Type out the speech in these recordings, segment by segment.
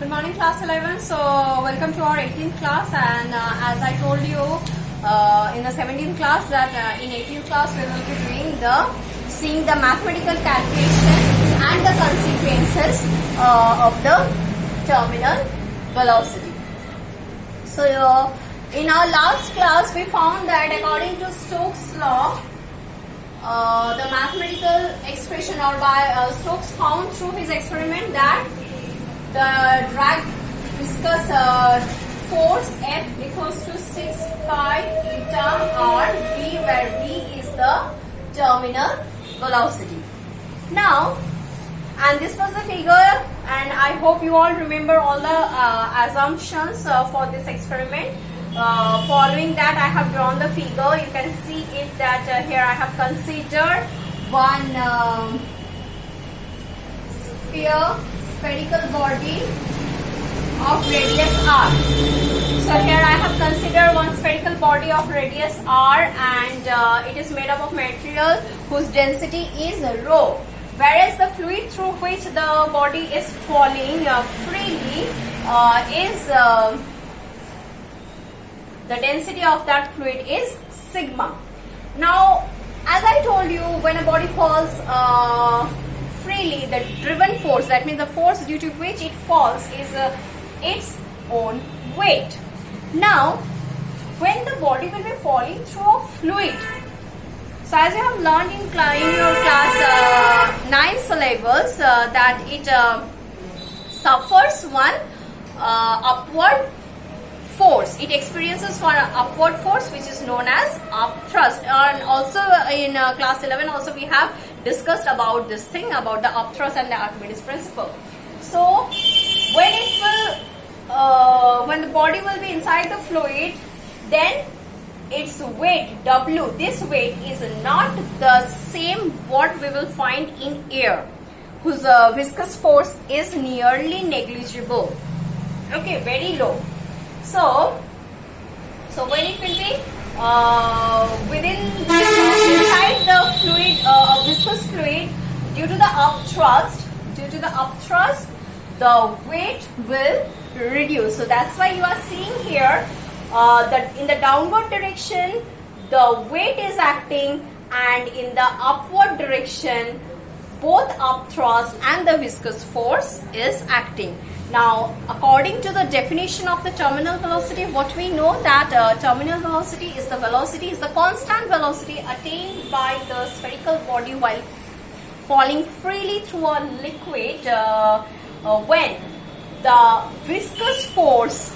Good morning, class 11. So welcome to our 18th class, and as I told you in the 17th class that in 18th class we will be doing seeing the mathematical calculation and the consequences of the terminal velocity. So in our last class we found that according to Stokes' law, the mathematical expression, or by Stokes found through his experiment that the drag viscous force F equals to 6 pi theta r V, where V is the terminal velocity. Now, and this was the figure, and I hope you all remember all the assumptions for this experiment. Following that, I have drawn the figure. You can see it that here I have considered one spherical body of radius r. So here I have considered one spherical body of radius r, and it is made up of material whose density is rho, whereas the fluid through which the body is falling freely is the density of that fluid is sigma. Now, as I told you, when a body falls freely, the driven force, that means the force due to which it falls, is its own weight. Now, when the body will be falling through a fluid, so as you have learned in your class 9 syllabus, that it suffers one upward force. It experiences one upward force which is known as upthrust. And also in class 11 also we have discussed about this thing, about the upthrust and the Archimedes principle. So when it will when the body will be inside the fluid, then its weight W, this weight is not the same what we will find in air, whose viscous force is nearly negligible. Okay, very low. So when it will be inside the fluid, viscous fluid, due to the upthrust, the weight will reduce. So that's why you are seeing here that in the downward direction the weight is acting, and in the upward direction both upthrust and the viscous force is acting. Now, according to the definition of the terminal velocity, what we know that terminal velocity is the constant velocity attained by the spherical body while falling freely through a liquid when the viscous force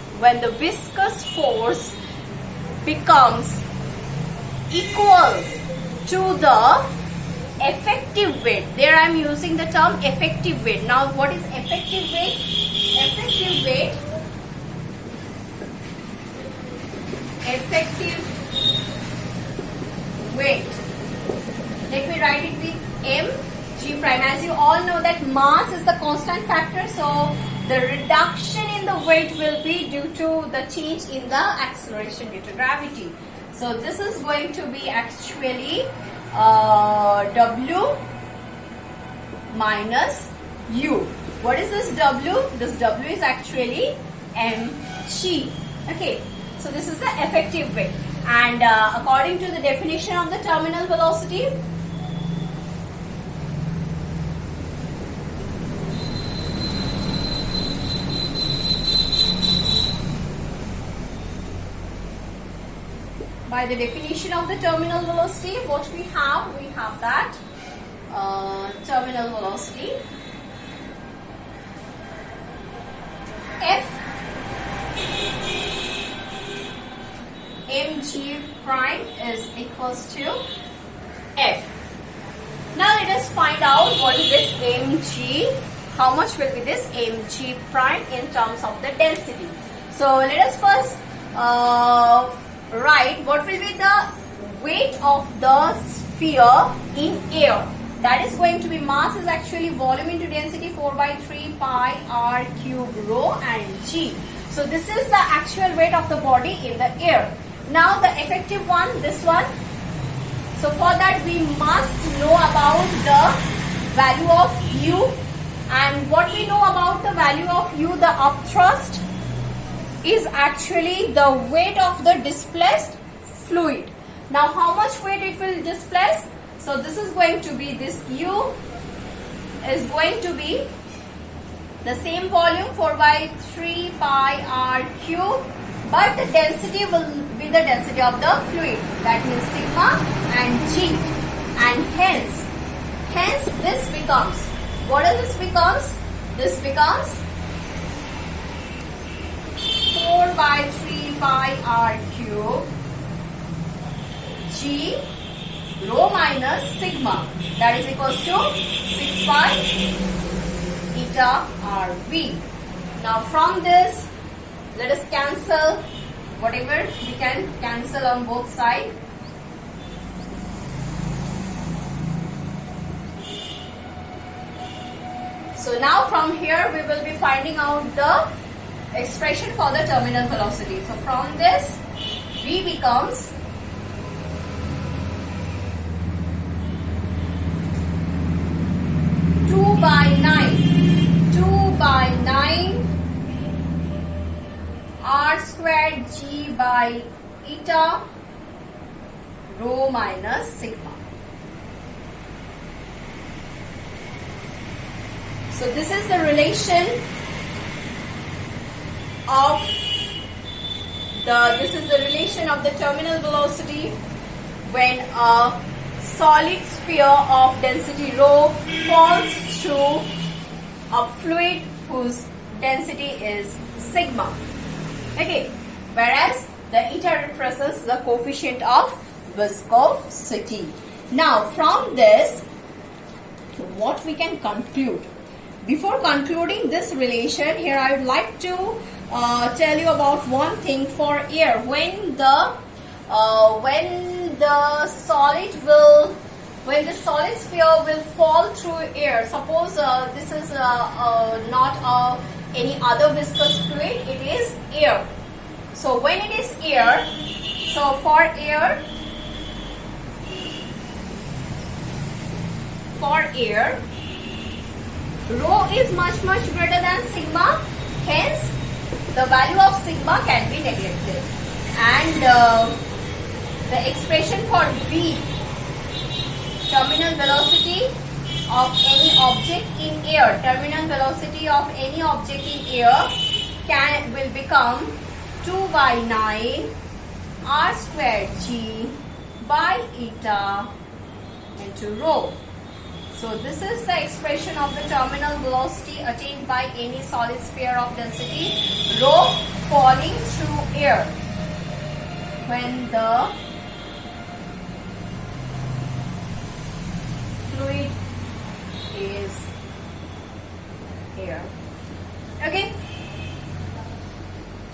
becomes equal to the effective weight. There I am using the term effective weight. Now, what is effective weight? Effective weight. Let me write it with mg prime. As you all know that mass is the constant factor, so the reduction in the weight will be due to the change in the acceleration due to gravity. So this is going to be actually W minus U. What is this W? This W is actually mg. Okay, so this is the effective weight, and according to the definition of the terminal velocity, by the definition of the terminal velocity, what we have that terminal velocity F mg prime is equals to F. Now let us find out what is this mg, how much will be this mg prime in terms of the density. So let us first write what will be the weight of the sphere in air. That is going to be, mass is actually volume into density 4 by 3 pi r cube rho and g. So this is the actual weight of the body in the air. Now the effective one, this one. So for that we must know about the value of u And what we know about the value of U, the upthrust, is actually the weight of the displaced fluid. Now how much weight it will displace? So this is going to be, this U is going to be the same volume 4 by 3 pi r cube, but the density will be the density of the fluid, that means sigma and G, and hence this becomes, what does this becomes? This becomes 4 by 3 pi r cube G rho minus sigma, that is equals to 6 pi eta RV. Now from this, let us cancel whatever we can cancel on both sides. So now from here we will be finding out the expression for the terminal velocity. So from this, V becomes two by 9 r squared G by eta rho minus sigma. So this is the relation of the terminal velocity when a solid sphere of density rho falls through a fluid whose density is sigma. Okay, whereas the eta represents the coefficient of viscosity. Now from this, what we can conclude? Before concluding this relation, here I would like to tell you about one thing for air. When the solid sphere will fall through air, suppose this is not any other viscous fluid, it is air. So when it is air, so for air, rho is much greater than sigma, hence the value of sigma can be neglected, and the expression for V, terminal velocity of any object in air, will become 2 by 9 r squared G by eta into rho. So this is the expression of the terminal velocity attained by any solid sphere of density rho falling through air when the fluid is air. Okay,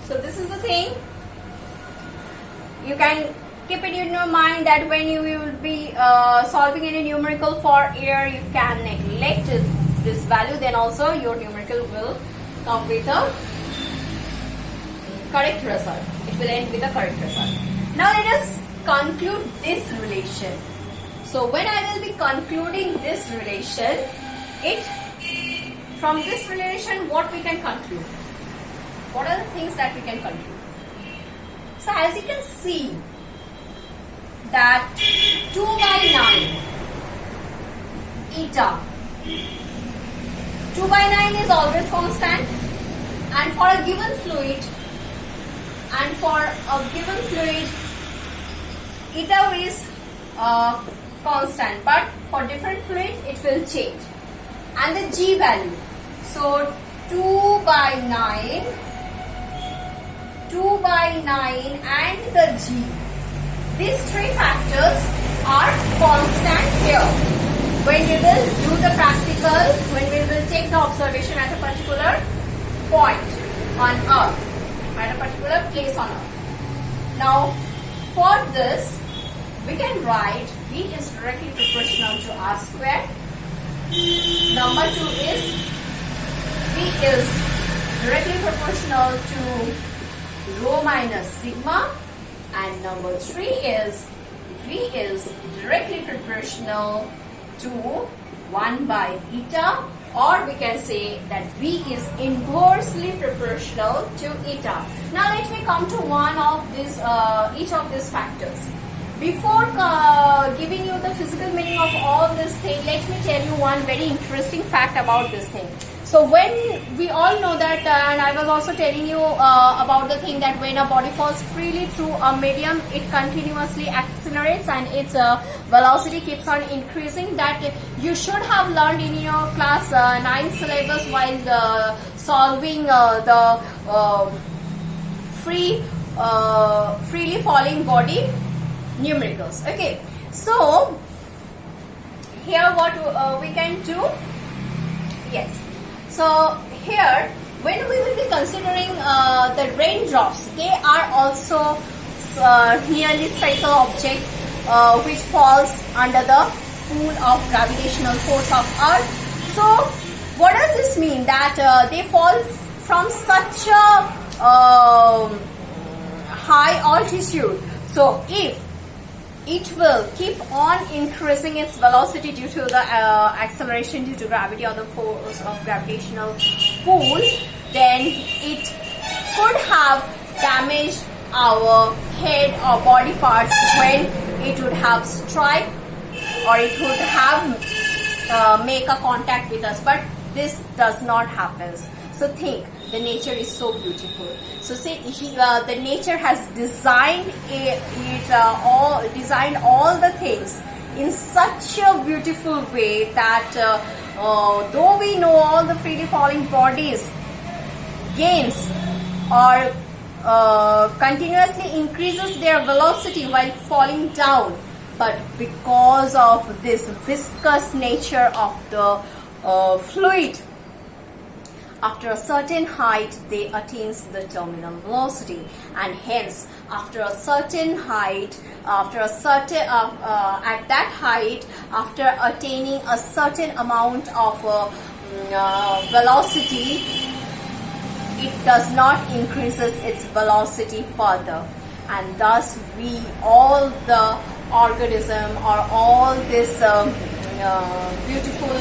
so this is the thing. You can keep it in your mind that when you will be solving any numerical for air, you can neglect this value, then also your numerical will come with a correct result. It will end with a correct result. Now let us conclude this relation. So when I will be concluding this relation, from this relation, what we can conclude? What are the things that we can conclude? So as you can see, that 2 by 9 eta, 2 by 9 is always constant, and for a given fluid, eta is constant, but for different fluids it will change, and the G value, so 2 by 9 and the G, these three factors are constant here. When we will do the practical, when we will take the observation at a particular point on Earth, at a particular place on Earth. Now, for this, we can write V is directly proportional to R squared. Number 2 is V is directly proportional to rho minus sigma. And number 3 is V is directly proportional to 1 by eta or we can say that V is inversely proportional to eta. Now let me come to one of these, each of these factors. Before giving you the physical meaning of all this thing, let me tell you one very interesting fact about this thing. So when we all know that, and I was also telling you about the thing that when a body falls freely through a medium, it continuously accelerates and its velocity keeps on increasing. That you should have learned in your class 9 syllabus while solving the freely falling body numericals. Okay, so here what we can do, yes. So here, when we will be considering the raindrops, they are also nearly spherical object which falls under the pool of gravitational force of Earth. So what does this mean? That they fall from such a high altitude. So if it will keep on increasing its velocity due to the acceleration due to gravity or the force of gravitational pull, then it could have damaged our head or body parts when it would have strike, or it would have make a contact with us, but this does not happen. So think, the nature is so beautiful. So say the nature has designed designed all the things in such a beautiful way that though we know all the freely falling bodies gains or continuously increases their velocity while falling down, but because of this viscous nature of the fluid, after a certain height they attains the terminal velocity, and hence after a certain height, after a certain at that height, after attaining a certain amount of velocity, it does not increases its velocity further, and thus we all the organism or all this beautiful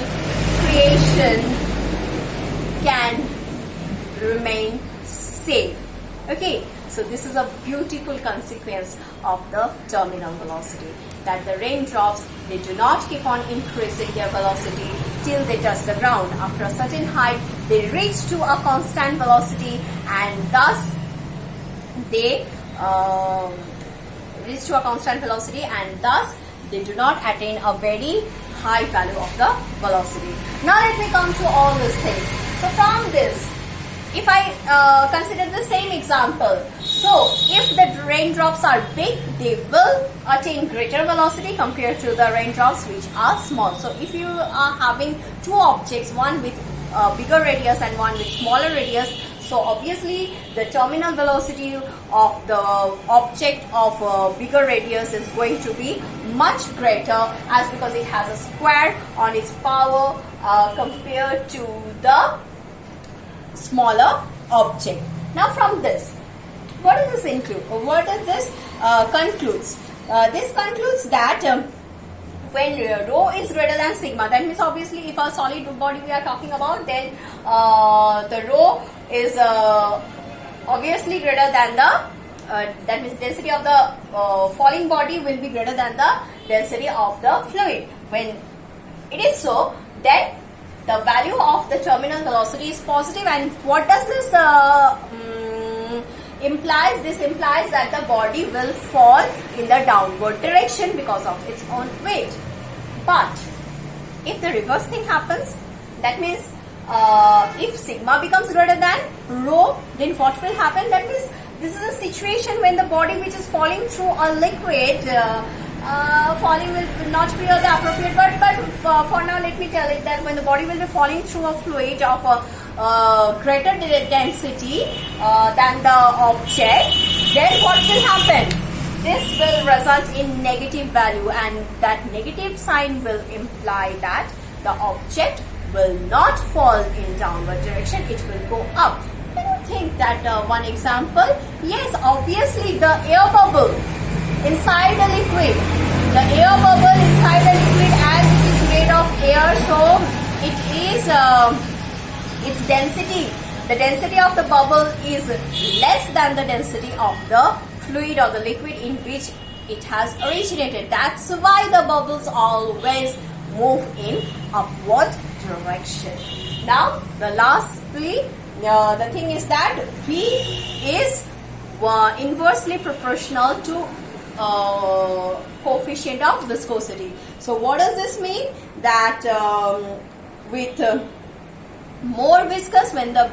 creation can remain safe. Okay, so this is a beautiful consequence of the terminal velocity, that the raindrops, they do not keep on increasing their velocity till they touch the ground. After a certain height they reach to a constant velocity, and thus they reach to a constant velocity, and thus they do not attain a very high value of the velocity. Now let me come to all these things. So from this, if I consider the same example, so if the raindrops are big, they will attain greater velocity compared to the raindrops which are small. So if you are having two objects, one with bigger radius and one with smaller radius, so obviously the terminal velocity of the object of bigger radius is going to be much greater, as because it has a square on its power compared to the smaller object. Now from this, what does this include? What does this concludes? This concludes that when rho is greater than sigma, that means obviously if a solid body we are talking about, then the rho is obviously greater than the that means density of the falling body will be greater than the density of the fluid. When it is so, then the value of the terminal velocity is positive. And what does this implies? This implies that the body will fall in the downward direction because of its own weight. But if the reverse thing happens, that means if sigma becomes greater than rho, then what will happen? That means this is a situation when the body which is falling through a liquid, falling will not be the appropriate word, but for now let me tell it that when the body will be falling through a fluid of a greater density than the object, then what will happen? This will result in negative value, and that negative sign will imply that the object will not fall in downward direction, it will go up. Can you think that one example? Yes, obviously the air bubble inside the liquid, as it is made of air, so it is its density. The density of the bubble is less than the density of the fluid or the liquid in which it has originated. That's why the bubbles always move in upward direction. Now, the lastly, the thing is that V is inversely proportional to coefficient of viscosity. So, what does this mean? That with more viscous, when the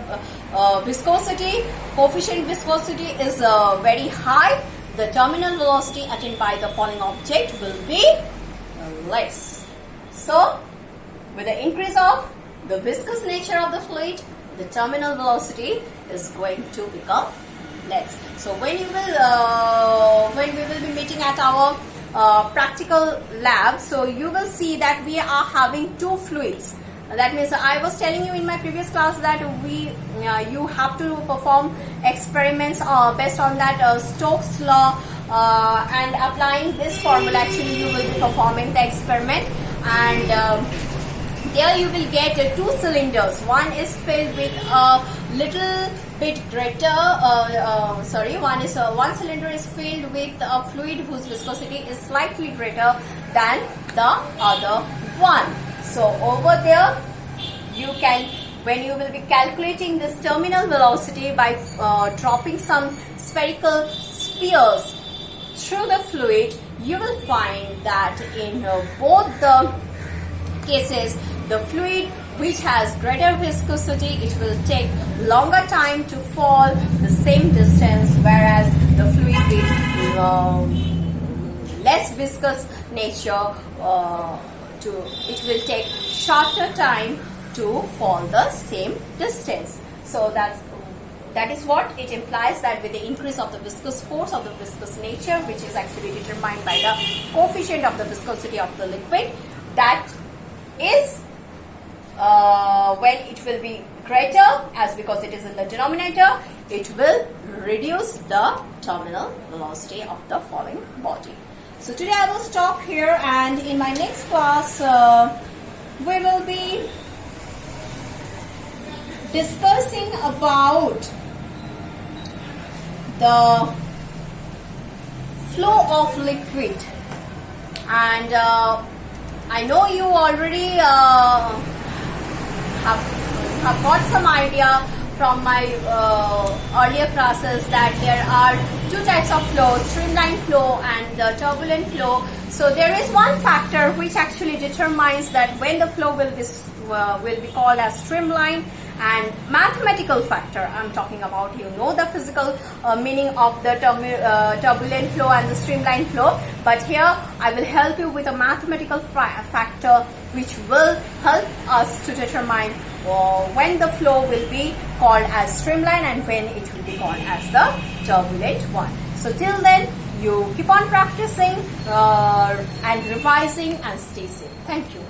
coefficient viscosity is very high, the terminal velocity attained by the falling object will be less. So, with the increase of the viscous nature of the fluid, the terminal velocity is going to become less. So, when we will be meeting at our practical lab, so you will see that we are having two fluids. That means I was telling you in my previous class that you have to perform experiments based on that Stokes law, and applying this formula actually you will be performing the experiment, and there you will get two cylinders. One is filled with a little bit greater, one cylinder is filled with a fluid whose viscosity is slightly greater than the other one. So over there, you can, when you will be calculating this terminal velocity by dropping some spherical spheres through the fluid, you will find that in both the cases, the fluid which has greater viscosity, it will take longer time to fall the same distance, whereas the fluid with less viscous nature, it will take shorter time to fall the same distance. So that is what it implies, that with the increase of the viscous force of the viscous nature, which is actually determined by the coefficient of the viscosity of the liquid, that is when it will be greater, as because it is in the denominator, it will reduce the terminal velocity of the falling body. So today I will stop here, and in my next class we will be discussing about the flow of liquid, and I know you already have got some idea from my earlier classes that there are two types of flow, streamline flow and the turbulent flow. So there is one factor which actually determines that when the flow will be called as streamline, and mathematical factor I'm talking about. You know the physical meaning of the turbulent flow and the streamline flow, but here I will help you with a mathematical factor which will help us to determine when the flow will be called as streamline and when it will be called as the turbulent one. So till then, you keep on practicing and revising and stay safe. Thank you.